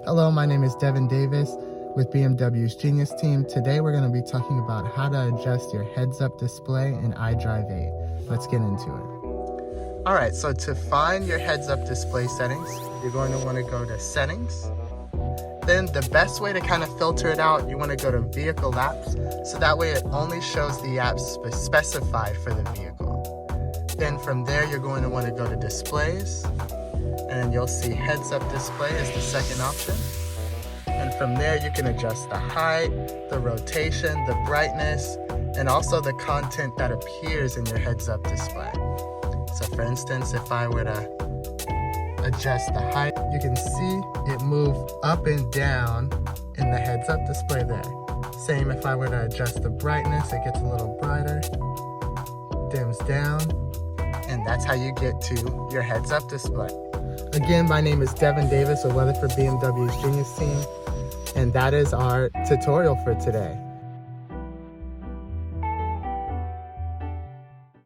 Hello, my name is Devin Davis with BMW's Genius Team. Today we're going to be talking about how to adjust your heads-up display in iDrive 8. Let's get into it. Alright, so to find your heads-up display settings, you're going to want to go to Settings. Then the best way to kind of filter it out, you want to go to Vehicle Apps, so that way it only shows the apps specified for the vehicle. Then from there, you're going to want to go to Displays, and you'll see Heads-Up Display as the second option. And from there, you can adjust the height, the rotation, the brightness, and also the content that appears in your heads-up display. So for instance, if I were to adjust the height, you can see it move up and down in the heads-up display there. Same if I were to adjust the brightness, it gets a little brighter, dims down, and that's how you get to your heads-up display. Again, my name is Devin Davis with Weatherford BMW's Genius Team, and that is our tutorial for today.